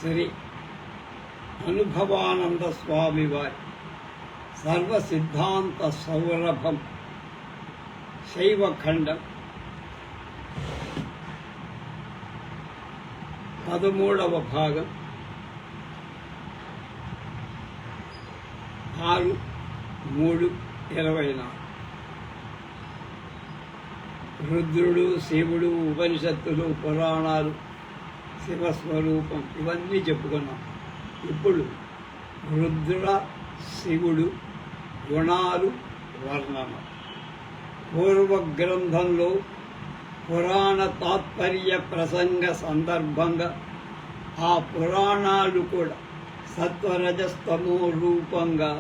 శ్రీ అనుభవానంద స్వామి వారి సర్వసిద్ధాంత సౌరభం శైవఖండం 13వ భాగం 6/3/24. రుద్రుడు, శివుడు, ఉపనిషత్తులు, పురాణాలు, శివస్వరూపం ఇవన్నీ చెప్పుకున్నాం. ఇప్పుడు రుద్ర, శివుడు గుణాలు వర్ణన. పూర్వ గ్రంథంలో పురాణ తాత్పర్య ప్రసంగ సందర్భంగా ఆ పురాణాలు కూడా సత్వరజస్తమో రూపంగా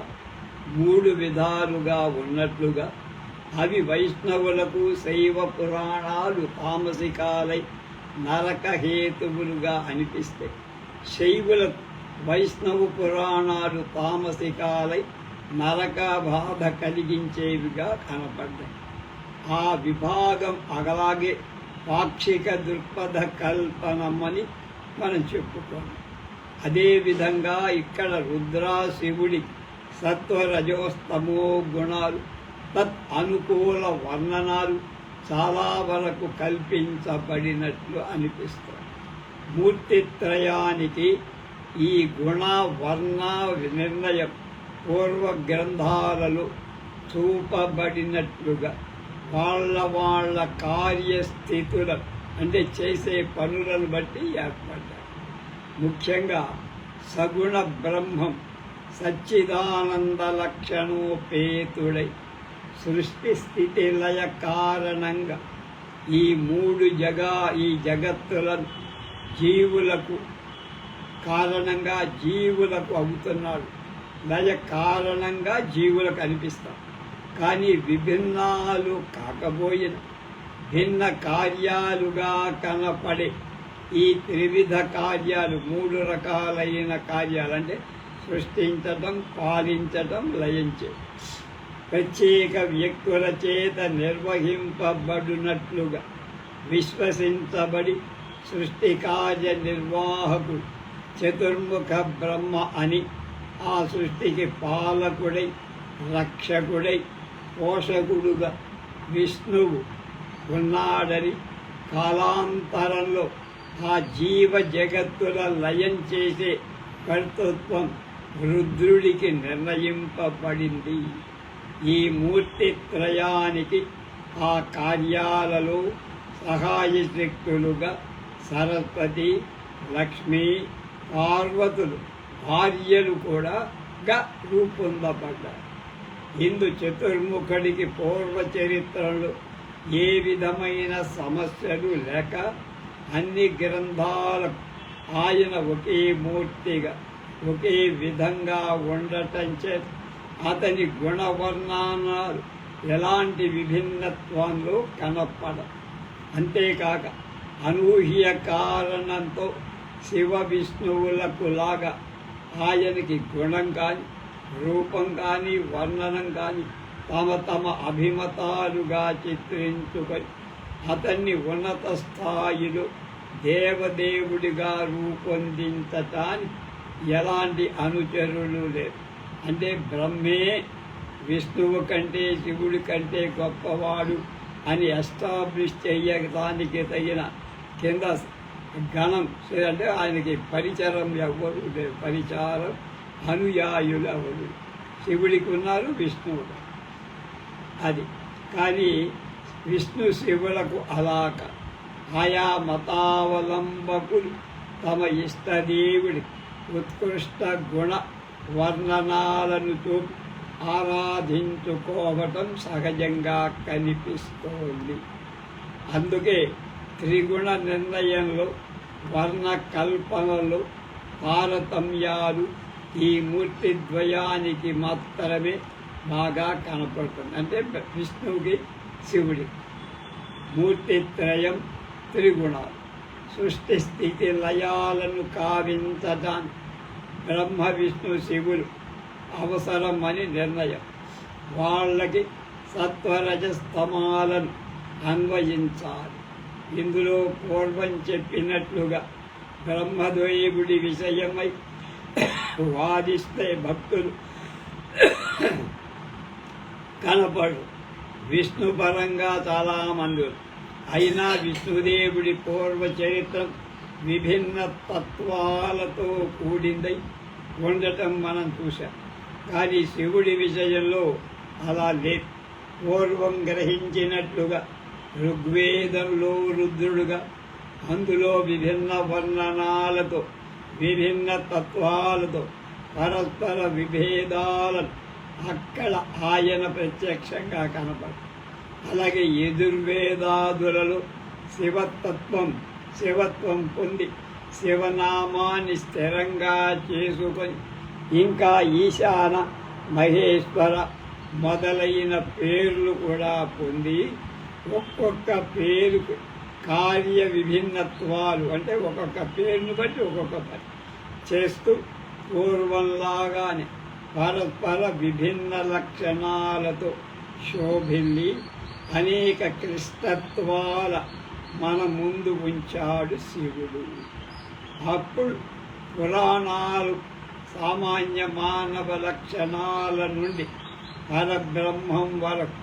3 విధాలుగా ఉన్నట్లుగా అవి వైష్ణవులకు శైవ పురాణాలు తామసికాలై నరకహేతువులుగా అనిపిస్తాయి. శైవులకు వైష్ణవ పురాణాలు తామసికాలై నరక బాధ కలిగించేవిగా కనపడ్డాయి. ఆ విభాగం అలాగే పాక్షిక దృక్పథ కల్పనమని మనం చెప్పుకోవాలి. అదేవిధంగా ఇక్కడ రుద్రా శివుడి సత్వరజోస్తమో గుణాలు తత్ అనుకూల వర్ణనాలు చాలా వరకు కల్పించబడినట్లు అనిపిస్తాయి. మూర్తిత్రయానికి ఈ గుణ వర్ణ నిర్ణయం పూర్వ గ్రంథాలలో చూపబడినట్లుగా వాళ్ళ కార్యస్థితుల అంటే చేసే పనులను బట్టి ఏర్పడ్డాయి. ముఖ్యంగా సగుణ బ్రహ్మం సచ్చిదానంద లక్షణోపేతుడై సృష్టి స్థితి లయ కారణంగా ఈ జగత్తులను జీవులకు కారణంగా జీవులకు అవుతున్నాడు. లయ కారణంగా జీవులకు అనిపిస్తాం. కానీ విభిన్నాలు కాకపోయిన భిన్న కార్యాలుగా కనపడే ఈ త్రివిధ కార్యాలు 3 రకాలైన కార్యాలు అంటే సృష్టించటం, పాలించటం, లయించే ప్రత్యేక వ్యక్తుల చేత నిర్వహింపబడినట్లుగా విశ్వసించబడి సృష్టి కార్య నిర్వాహకుడు చతుర్ముఖ బ్రహ్మ అని ఆ సృష్టికి పాలకుడై రక్షకుడై పోషకుడుగా విష్ణువు ఉన్నాడని కాలాంతరంలో ఆ జీవ జగత్తుల లయం చేసే కర్తృత్వం రుద్రుడికి నిర్ణయింపబడింది. ఈ మూర్తిత్రయానికి ఆ కార్యాలలో సహాయ శక్తులుగా సరస్వతి, లక్ష్మి, పార్వతులు భార్యలు కూడా రూపొందబడ్డారు. హిందూ చతుర్ముఖుడికి పూర్వ చరిత్రలో ఏ విధమైన సమస్యలు లేక అన్ని గ్రంథాలకు ఆయన ఒకే మూర్తిగా ఒకే విధంగా ఉండటం చేత అతని గుణవర్ణనాలు ఎలాంటి విభిన్నత్వంలో కనపడ. అంతేకాక అనూహ్య కారణంతో శివ విష్ణువులకు లాగా ఆయనకి గుణం కానీ రూపం కానీ వర్ణనం కానీ తమ అభిమతాలుగా చిత్రించుకొని అతన్ని ఉన్నత స్థాయిలో దేవదేవుడిగా రూపొందించటానికి ఎలాంటి అనుచరులు లేరు. అంటే బ్రహ్మే విష్ణువు కంటే శివుడి కంటే గొప్పవాడు అని ఎస్టాబ్లిష్ చేయడానికి తగిన కింద గణం అంటే ఆయనకి పరిచరం ఎవరు లేరు. పరిచారం అనుయాయులు ఎవరు శివుడికి ఉన్నారు, విష్ణువు అది. కానీ విష్ణు శివులకు అలాక ఆయా మతావలంబకులు తమ ఇష్టదేవుడి ఉత్కృష్ట గుణ వర్ణనాలను చూపి ఆరాధించుకోవటం సహజంగా కనిపిస్తోంది. అందుకే త్రిగుణ నిర్ణయంలో వర్ణ కల్పనలో తారతమ్యాలు ఈ మూర్తిద్వయానికి మాత్రమే బాగా కనపడుతుంది. అంటే విష్ణువుకి, శివుడి మూర్తిత్రయం త్రిగుణాలు సృష్టి స్థితి లయాలను కావించటానికి బ్రహ్మ విష్ణు శివులు అవసరమని నిర్ణయం. వాళ్ళకి సత్వరజస్తమాలను అన్వయించాలి. ఇందులో పూర్వం చెప్పినట్లుగా బ్రహ్మదేవుడి విషయమై వాదిస్తే భక్తులు కనపడు. విష్ణు పరంగా చాలామంది, అయినా విష్ణుదేవుడి పూర్వ చరిత్ర విభిన్న తత్వాలతో కూడిందై ఉండటం మనం చూసాం. కానీ శివుడి విషయంలో అలా లేదు. పూర్వం గ్రహించినట్లుగా ఋగ్వేదంలో రుద్రుడుగా, అందులో విభిన్న వర్ణనాలతో విభిన్న తత్వాలతో పరస్పర విభేదాలను అక్కడ ఆయన ప్రత్యక్షంగా కనపడు. అలాగే యజుర్వేదాదులలో శివత్వం పొంది శివనామాన్ని స్థిరంగా చేసుకొని ఇంకా ఈశాన, మహేశ్వర మొదలైన పేర్లు కూడా పొంది ఒక్కొక్క పేరుకు కార్య విభిన్నత్వాలు, అంటే ఒక్కొక్క పేరును బట్టి ఒక్కొక్క పని చేస్తూ పూర్వంలాగానే పరస్పర విభిన్న లక్షణాలతో శోభిల్లి అనేక క్లిష్టత్వాల మన ముందు ఉంచాడు శివుడు. అప్పుడు పురాణాలు సామాన్య మానవ లక్షణాల నుండి పరబ్రహ్మం వరకు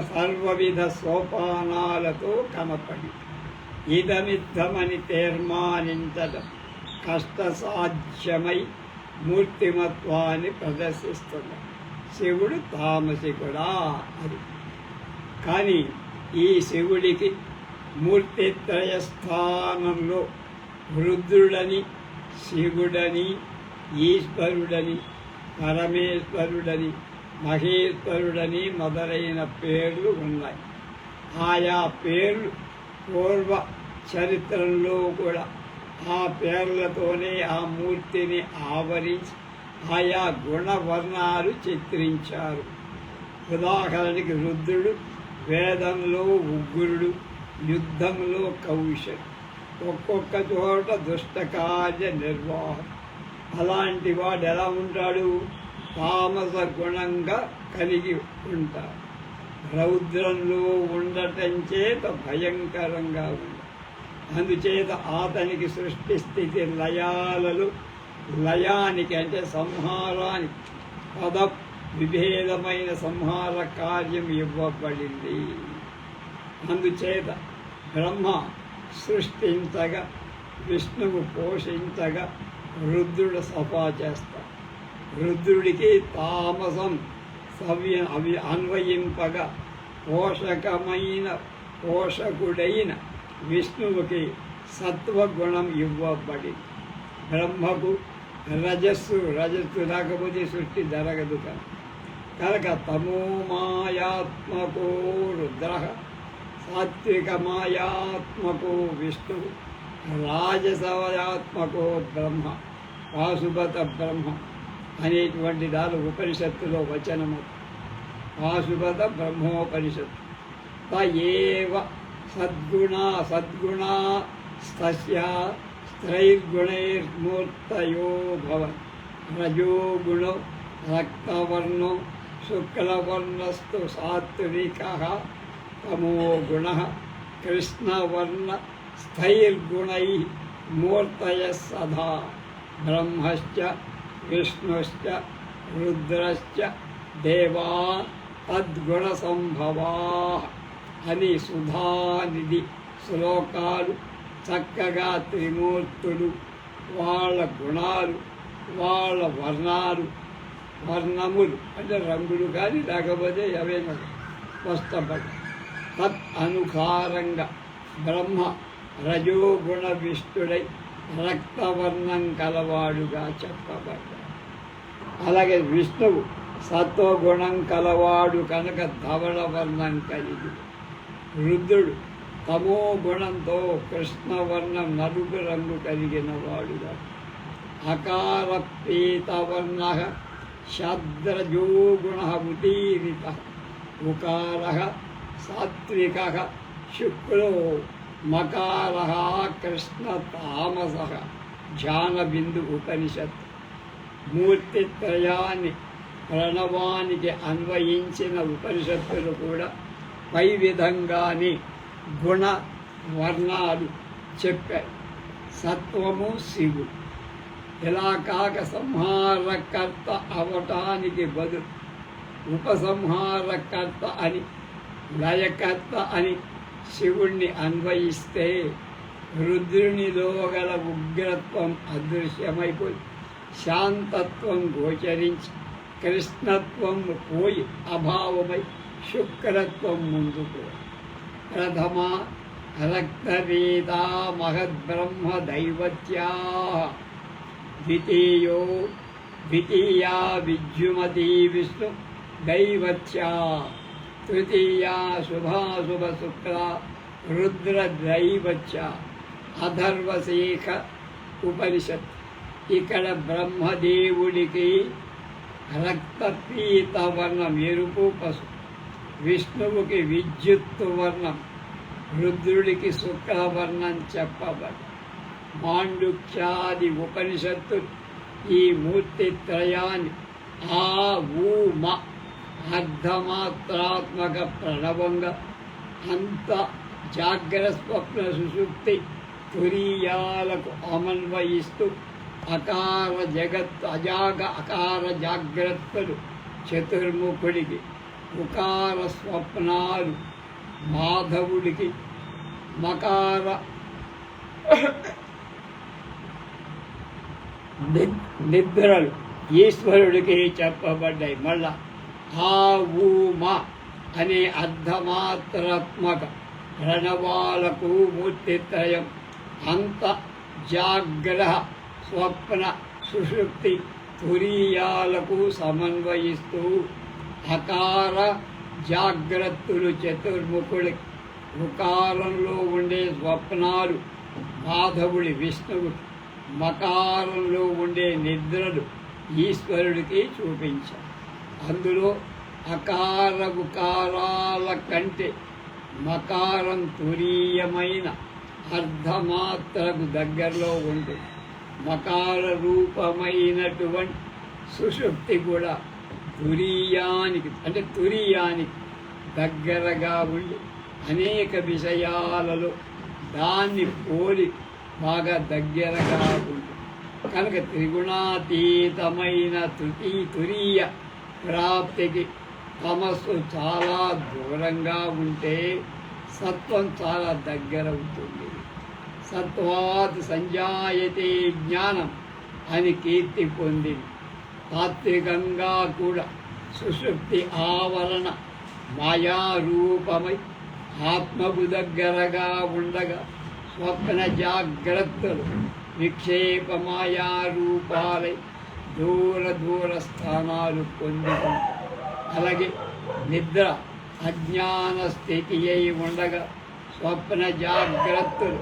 సర్వవిధ సోపానాలతో కనపడి ఇదమిద్దమని తీర్మానించడం కష్టసాధ్యమై మూర్తిమత్వాన్ని ప్రదర్శిస్తుంది. శివుడు తామసికుడా అది. కానీ ఈ శివుడికి మూర్తిత్రయ స్థానంలో రుద్రుడని, శివుడని, ఈశ్వరుడని, పరమేశ్వరుడని, మహేశ్వరుడని మొదలైన పేర్లు ఉన్నాయి. ఆయా పేర్లు పూర్వ చరిత్రలో కూడా ఆ పేర్లతోనే ఆ మూర్తిని ఆవరించి ఆయా గుణవర్ణాలు చిత్రించారు. ఉదాహరణకి రుద్రుడు వేదంలో ఉగ్రుడు, యుద్ధంలో కౌశల్, ఒక్కొక్క చోట దుష్టకార్య నిర్వాహం. అలాంటి వాడు ఎలా ఉంటాడు? తామస గుణంగా కలిగి ఉంటాడు. రౌద్రంలో ఉండటం చేత భయంకరంగా ఉంది. అందుచేత అతనికి సృష్టి స్థితి లయాలలో లయానికి అంటే సంహారానికి పద విభేదమైన సంహార కార్యం ఇవ్వబడింది. అందుచేత బ్రహ్మ సృష్టించగా, విష్ణువు పోషించగా రుద్రుడు సఫా చేస్తాడు. రుద్రుడికి తామసం అన్వయింపగా పోషకుడైన విష్ణువుకి సత్వగుణం ఇవ్వబడి, బ్రహ్మకు రజస్సు రాకపోతే సృష్టి జరగదు. కనుక తమోమాయాత్మకో రుద్ర, సాత్వికమాయాత్మకో విష్ణువు, రాజసమాయాత్మకో బ్రహ్మ, పాశుపత బ్రహ్మ అనేటువంటి దాని ఉపనిషత్తులో వచనము. పాశుపత బ్రహ్మోపనిషత్తు. తయేవ సద్గుణా స్త్రైర్గుణైర్మూర్తయో భవన్. రజోగుణో రక్తవర్ణో శుక్లవర్ణస్తు సాత్వికః, తమోగుణః కృష్ణవర్ణ స్థైర్గుణైః మూర్తయః సదా. బ్రహ్మశ్చ విష్ణుశ్చ రుద్రశ్చ దేవా తద్గుణసంభవాః అని సుధానిధి శ్లోకాలు చక్కగా త్రిమూర్తులు, వాళ్ళ గుణాలు, వాళ్ళ వర్ణములు అంటే రంగులు కానీ లేకపోతే ఏవైనా వస్తపడి తత్ అనుసారంగా బ్రహ్మ రజోగుణ విష్ణుడై రక్తవర్ణం కలవాడుగా చెప్పబడ్డాడు. అలాగే విష్ణువు సత్వగుణం కలవాడు కనుక ధవళ వర్ణం కలిగి, రుద్రుడు తమో గుణంతో కృష్ణవర్ణం నలుపు రంగు కలిగిన వాడుగా, అకార పీతవర్ణ శద్రజోగుణ ఉదీరిత, ఉకార సాత్విక శుక్లో, మకార కృష్ణ తామస. ధ్యానబిందు ఉపనిషత్. మూర్తిత్రయాన్ని ప్రణవానికి అన్వయించిన ఉపనిషత్తులు కూడా పై విధంగానే గుణ వర్ణాలు చెప్పాయి. సత్వము శివుడు. ఇలా కాక సంహారకర్త అవటానికి బదులు ఉపసంహారకర్త అని, లయకర్త అని శివుణ్ణి అన్వయిస్తే రుద్రునిలో గల ఉగ్రత్వం అదృశ్యమైపోయి శాంతత్వం గోచరించి కృష్ణత్వం పోయి అభావమై శుక్రత్వం ముందుకు. ప్రథమ రక్తవేదా మహద్బ్రహ్మ దైవత్యా, ద్వితీయా విద్యుమతి విష్ణు దైవత్యా, తృతీయా శుభాశుభ శుక్ల రుద్ర దైవత్య. అథర్వశేఖ ఉపనిషత్. ఇక్కడ బ్రహ్మదేవుడికి రక్తపీత వర్ణం ఎరుపు పసు, విష్ణువుకి విద్యుత్తు వర్ణం, రుద్రుడికి శుక్లవర్ణం చెప్పబడి మాండుక్యాది ఉపనిషత్తు ఈ మూర్తి త్రయాన్ని ఆ ఊ మ అర్ధమాత్రాత్మక ప్రణవంగా అంత జాగ్రత్త స్వప్న సుషుప్తి తురీయాలకు అమన్వయిస్తూ అకార జగత్ అకార జాగ్రత్తలు చతుర్ముఖుడికి, ఉకార స్వప్నాలు మాధవుడికి, మకార నిద్రలు ఈశ్వరుడికి చెప్పబడ్డాయి. మళ్ళా ఆ ఊ మ అనే అర్ధమాత్రాత్మక ప్రణవాలకు మూర్తిత్రయం అంత జాగ్రహ స్వప్న సుషుప్తి తురీయాలకు సమన్వయిస్తూ అకార జాగ్రత్తలు చతుర్ముఖుడి, ఉకారంలో ఉండే స్వప్నాలు మాధవుడి విష్ణువుడు, మకారంలో ఉండే నిద్రలు ఈశ్వరుడికి చూపించారు. అందులో అకార ఉకారాల కంటే మకారం తురీయమైన అర్ధమాత్రకు దగ్గరలో ఉంటుంది. మకార రూపమైనటువంటి సుషుప్తి కూడా తురీయానికి దగ్గరగా ఉండి అనేక విషయాలలో దాన్ని పోలి బాగా దగ్గరగా ఉంటుంది. కనుక త్రిగుణాతీతమైన తురీయ ప్రాప్తికి తమస్సు చాలా దూరంగా ఉంటే సత్వం చాలా దగ్గర ఉంటుంది. సత్వాత్ సంజాయతే జ్ఞానం అని కీర్తి పొందింది. తాత్వికంగా కూడా సుషుప్తి ఆవరణ మాయారూపమై ఆత్మకు దగ్గరగా ఉండగా స్వప్న జాగ్రత్తలు విక్షేప మాయారూపాలై దూర స్థానాలు పొందుతుంది. అలాగే నిద్ర అజ్ఞాన స్థితి అయి ఉండగా స్వప్న జాగ్రత్తలు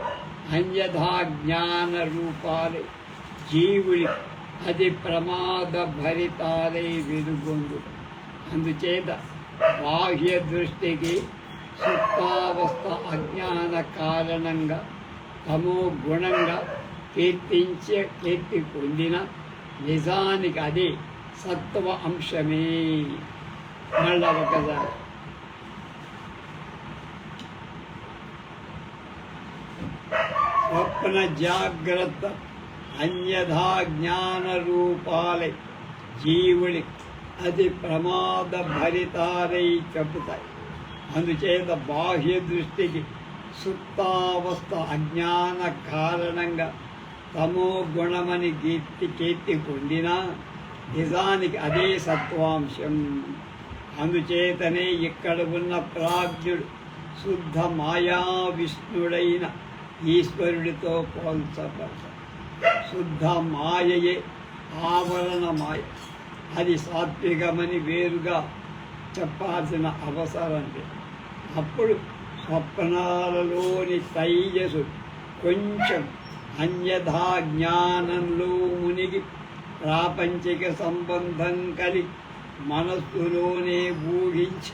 అన్యథా జ్ఞాన రూపాలై జీవుడి అది ప్రమాద భరితాలై వెలుగొందు. అందుచేత బాహ్య దృష్టికి సుప్తావస్థ అజ్ఞాన కారణంగా తమో గుణంగా కీర్తి పొందిన నిజానికి అది సత్వ అంశమే. మళ్ళా ఒకసారి స్వప్న జాగ్రత్త అన్యథా జ్ఞాన రూపాలై జీవుడి అది ప్రమాద భరితాలై చెబుతాయి. అందుచేత బాహ్య దృష్టికి సుప్తావస్థ అజ్ఞాన కారణంగా తమో గుణమని కీర్తి పొందినా నిజానికి అదే సత్వాంశం. అందుచేతనే ఇక్కడ ఉన్న ప్రాజ్ఞుడు శుద్ధ మాయా విష్ణుడైన ఈశ్వరుడితో పోల్చబడతాడు. శుద్ధ మాయయే ఆవరణ మాయ. అది సాత్వికమని వేరుగా చెప్పాల్సిన అవసరం లేదు. అప్పుడు స్వప్నాలలోని తైజసు కొంచెం అన్యథా జ్ఞానంలో మునిగి ప్రాపంచిక సంబంధం కలిగి మనస్సులోనే ఊహించి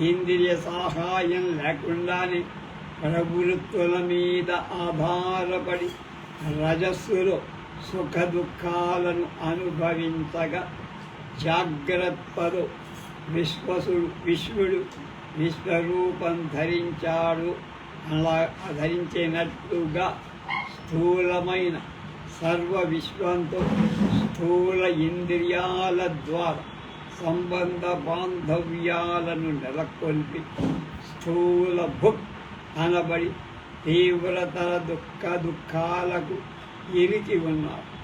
ఇంద్రియ సహాయం లేకుండానే ప్రవృత్తుల మీద ఆధారపడి రజస్సులో సుఖ దుఃఖాలను అనుభవించగా జాగ్రత్తలో విశ్వడు విశ్వరూపం ధరించాడు. అలా ధరించినట్లుగా స్థూలమైన సర్వ విశ్వంతో స్థూల ఇంద్రియాల ద్వారా సంబంధ బాంధవ్యాలను నెలకొల్పి స్థూల భుక్ అనబడి తీవ్రతర దుఃఖాలకు ఇరికి ఉన్నారు.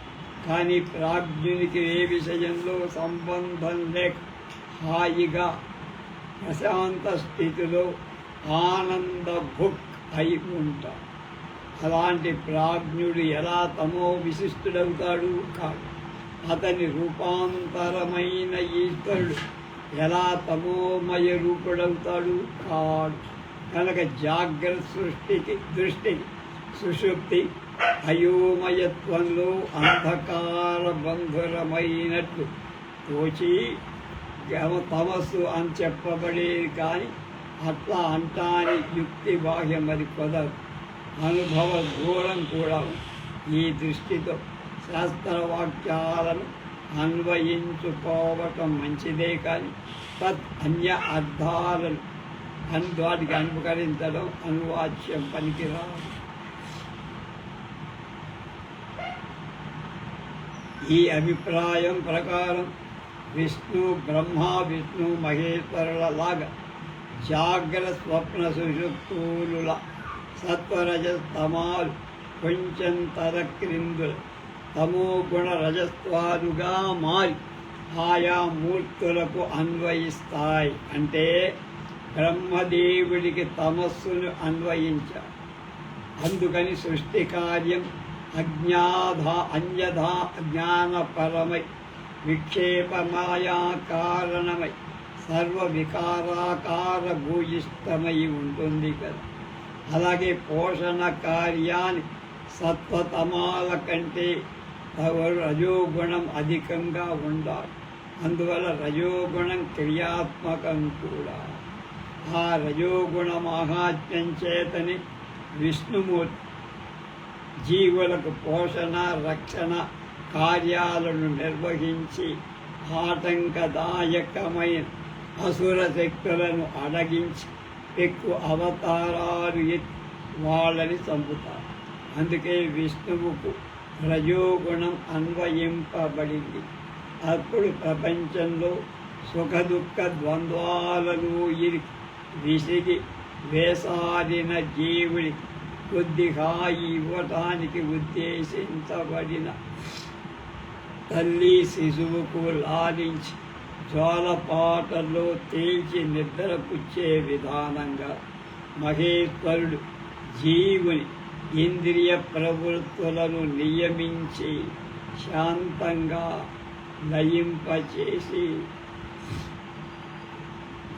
కానీ ప్రాజ్ఞునికి ఏ విషయంలో సంబంధం లేక హాయిగా ప్రశాంత స్థితిలో ఆనంద భుక్ అయి ఉంటాడు. అలాంటి ప్రాజ్ఞుడు ఎలా తమో విశిష్టుడవుతాడు? కాదు. అతని రూపాంతరమైన ఈశ్వరుడు ఎలా తమోమయ రూపుడవుతాడు? కాడు. కనుక జాగ్రత్త దృష్టికి సుషుప్తి అయోమయత్వంలో అంధకార బంధురమైనట్లు తోచి తమస్సు అని చెప్పబడేది. కానీ అట్లా అంటాని యుక్తి బాహ్యమది కుదరదు. అనుభవ దూరం కూడా ఈ దృష్టితో శాస్త్రవాక్యాలను అన్వయించుకోవటం మంచిదే. కానీ తత్ అన్య అర్థాలను వాటికి అనుకరించడం అనువాచ్యం పనికిరాదు. ఈ అభిప్రాయం ప్రకారం బ్రహ్మ విష్ణు మహేశ్వరుల లాగా జాగ్రత్త స్వప్న సుషుప్తుల సత్వరజస్తమాలు కొంచెం తదక్రిందులు తమో గుణ రజస్వాలుగా మారి ఆయా మూర్తులకు అన్వయిస్తాయి. అంటే బ్రహ్మదేవుడికి తమస్సును అన్వయించారు. అందుకని సృష్టి కార్యం అన్యథా జ్ఞానపరమై విక్షేపమాయా కారణమై సర్వ వికారాకార భూయిష్టమై ఉంటుంది కదా. అలాగే పోషణ కార్యాన్ని సత్వతమాల కంటే రజోగుణం అధికంగా ఉండాలి. అందువల్ల రజోగుణం క్రియాత్మకం కూడా. ఆ రజోగుణ మహాత్మ్యం చేతని విష్ణుమూర్తి జీవులకు పోషణ రక్షణ కార్యాలను నిర్వహించి ఆటంకదాయకమైన అసుర శక్తులను అడగించి ఎక్కువ అవతారాలు ఎత్తి వాళ్ళని చంపుతారు. అందుకే విష్ణువుకు రజోగుణం అన్వయింపబడింది. అప్పుడు ప్రపంచంలో సుఖదుఖ ద్వంద్వాలను విసిగి వేసాడిన జీవుడి కొద్దిగా ఇవ్వటానికి ఉద్దేశించబడిన తల్లి శిశువుకు లాలించి జ్వాలపాటల్లో తేల్చి నిద్రపుచ్చే విధానంగా మహేశ్వరుడు జీవుని ఇంద్రియ ప్రవృత్తులను నియమించి శాంతంగా లయింపచేసి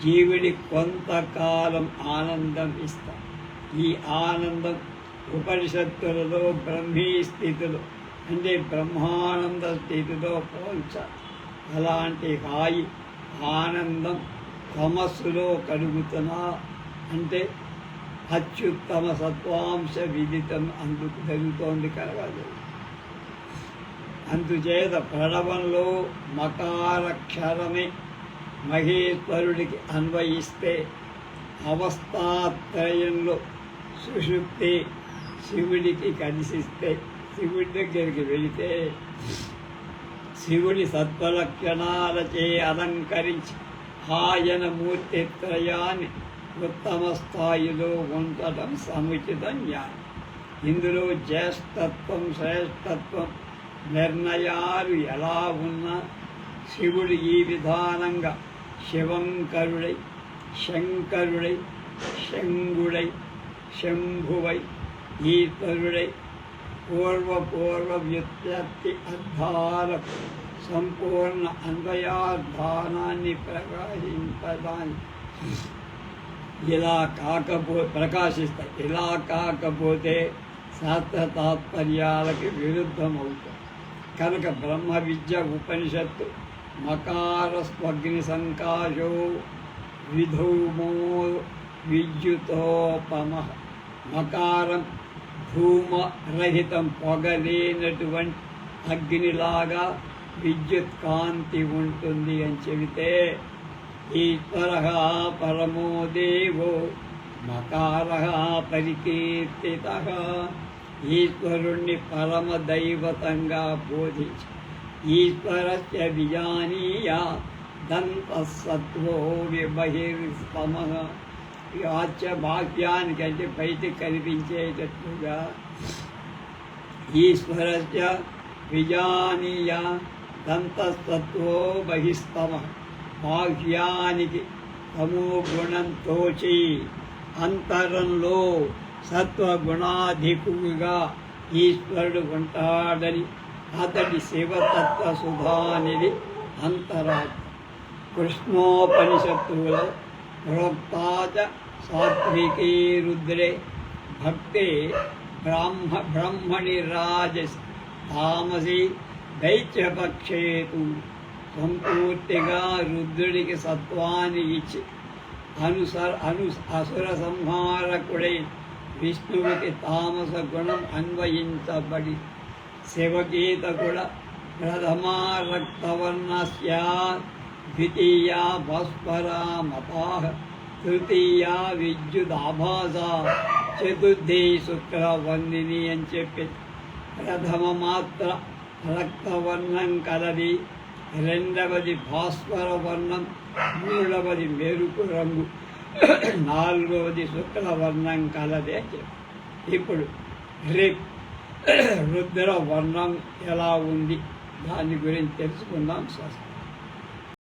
జీవుడి కొంతకాలం ఆనందం ఇస్తాం. ఈ ఆనందం ఉపనిషత్తులలో బ్రహ్మీ స్థితిలో అంటే బ్రహ్మానంద స్థితిలో పోల్చాలి. అలాంటి హాయి ఆనందం తమస్సులో కలుగుతున్నా అంటే అత్యుత్తమ సత్వాంశ విదితం అందుకు జరుగుతోంది కలగదు. అందుచేత ప్రణవంలో మకారక్షరమే మహేశ్వరుడికి అన్వయిస్తే అవస్థాత్రయంలో సుషుప్తి శివుడికి కలిసిస్తే శివుడి దగ్గరికి వెళితే శివుడి సత్వలక్షణాలచే అలంకరించి ఆయన మూర్తిత్రయాన్ని ఉత్తమ స్థాయిలో ఉంచడం సముచిత న్యాయం. ఇందులో జ్యేష్ఠత్వం శ్రేష్ఠత్వం నిర్ణయాలు ఎలా ఉన్నా శివుడు ఈ విధానంగా శివంకరుడై శంకరుడై శంగుడై శంభువై ఈశ్వరుడై పూర్వ వ్యుత్పత్తి అర్థాలకు సంపూర్ణ అన్వయార్థానాన్ని ప్రకాశింపదాన్ని ప్రకాశిస్తాయి. ఇలా కాకపోతే శాస్త్ర తాత్పర్యాలకి విరుద్ధమవుతాయి. కనుక బ్రహ్మ విద్య ఉపనిషత్తు మకార స్వగ్ని సంకాశో విధూమో విద్యుతోపమ. మకారం ధూమరహితం పొగలేనటువంటి అగ్నిలాగా విద్యుత్ కాంతి ఉంటుంది అని చెబితే ఈశ్వర పరమో దేవో మకార పరికీర్తిత. ఈశ్వరుణ్ణి పరమదైవతంగా బోధించి ఈశ్వరస్య విజానీయ దంతసత్వో బహిర్స్తమః. వాచ్య వాక్యానికంటే బయటికి కనిపించేటట్లుగా ఈశ్వరస్య విజానీయ దంతసత్వో బహిస్తమః. బాహ్యానికి తమో గుణం తోచి అంతరంలో సత్వగుణాధికుగా ఈశ్వరుడు ఉంటాడని అతడి శివతత్వ సుధానిది అంతరాత్మ. కృష్ణోపనిషత్తులో ప్రోక్తాచ సాత్వికే రుద్రే భక్తే బ్రహ్మణి రాజసి తామసి దైత్యపక్షేతు. సంపూర్తిగా రుద్రుడికి సత్వాన్ని ఇచ్చి అసుర సంహారకుడై విష్ణువుకి తామస గుణం అన్వయించబడి శివగీత కూడా ప్రథమా రక్తవర్ణస్య ద్వితీయా భాస్వరా మతా తృతీయా విద్యుదాభాస చతుర్థి శుక్రవర్ణిని అని చెప్పి ప్రథమ మాత్ర రక్తవర్ణం కలది, రెండవది భాస్వర వర్ణం, మూడవది మెరుపు రంగు, నాలుగవది శుక్లవర్ణం కలదే చెప్పి. ఇప్పుడు రుద్ర వర్ణం ఎలా ఉంది దాని గురించి తెలుసుకుందాం. స్వస్తి.